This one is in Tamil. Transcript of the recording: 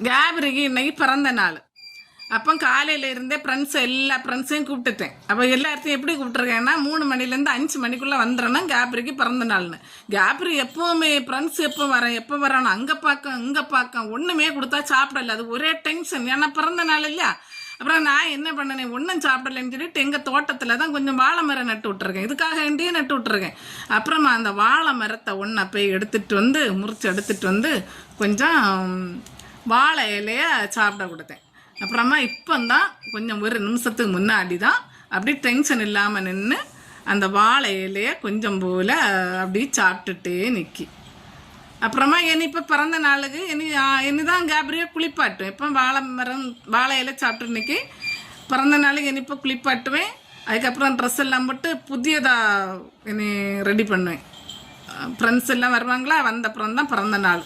கேப்ரிக்கு இன்னைக்கு பிறந்த நாள். அப்போ காலையில இருந்தே எல்லா ஃப்ரெண்ட்ஸையும் கூப்பிட்டுட்டேன். அப்போ எல்லாத்தையும் எப்படி கூப்பிட்டுருக்கேன்னா 3 மணிலேருந்து 5 மணிக்குள்ளே வந்துடணும் கேப்ரிக்கு பிறந்த நாள்னு. கேப்ரி எப்போவுமே ஃப்ரெண்ட்ஸ் எப்போ வரணும் அங்கே பார்க்க இங்கே பார்க்க ஒன்றுமே கொடுத்தா சாப்பிடல. அது ஒரே டென்ஷன், ஏன்னா பிறந்த நாள் இல்லையா. அப்புறம் நான் என்ன பண்ணனேன், ஒன்றும் சாப்பிடலன்னு சொல்லிட்டு எங்கள் தோட்டத்தில் தான் கொஞ்சம் வாழை மரம் நட்டு விட்டுருக்கேன். இதுக்காக வேண்டியே நட்டு விட்டுருக்கேன். அப்புறமா அந்த வாழை மரத்தை ஒன்றை போய் எடுத்துகிட்டு வந்து முறித்து எடுத்துகிட்டு வந்து கொஞ்சம் வாழை இலையை சாப்பிட கொடுத்தேன். அப்புறமா இப்போந்தான் கொஞ்சம் ஒரு நிமிஷத்துக்கு முன்னாடி தான் அப்படி டென்ஷன் இல்லாமல் நின்று அந்த வாழை இலையை கொஞ்சம் போல் அப்படி சாப்பிட்டுட்டே நிற்கி. அப்புறமா இப்போ பிறந்த நாளுக்கு தான் கேப்ரியை குளிப்பாட்டுவேன். இப்போ வாழை இலை சாப்பிட்டு நிற்கி பிறந்த நாளுக்கு இப்போ குளிப்பாட்டுவேன். அதுக்கப்புறம் ட்ரெஸ் எல்லாம் போட்டு புதியதாக ரெடி பண்ணுவேன். ஃப்ரெண்ட்ஸ் எல்லாம் வருவாங்களா, வந்த அப்புறம் தான் பிறந்த நாள்.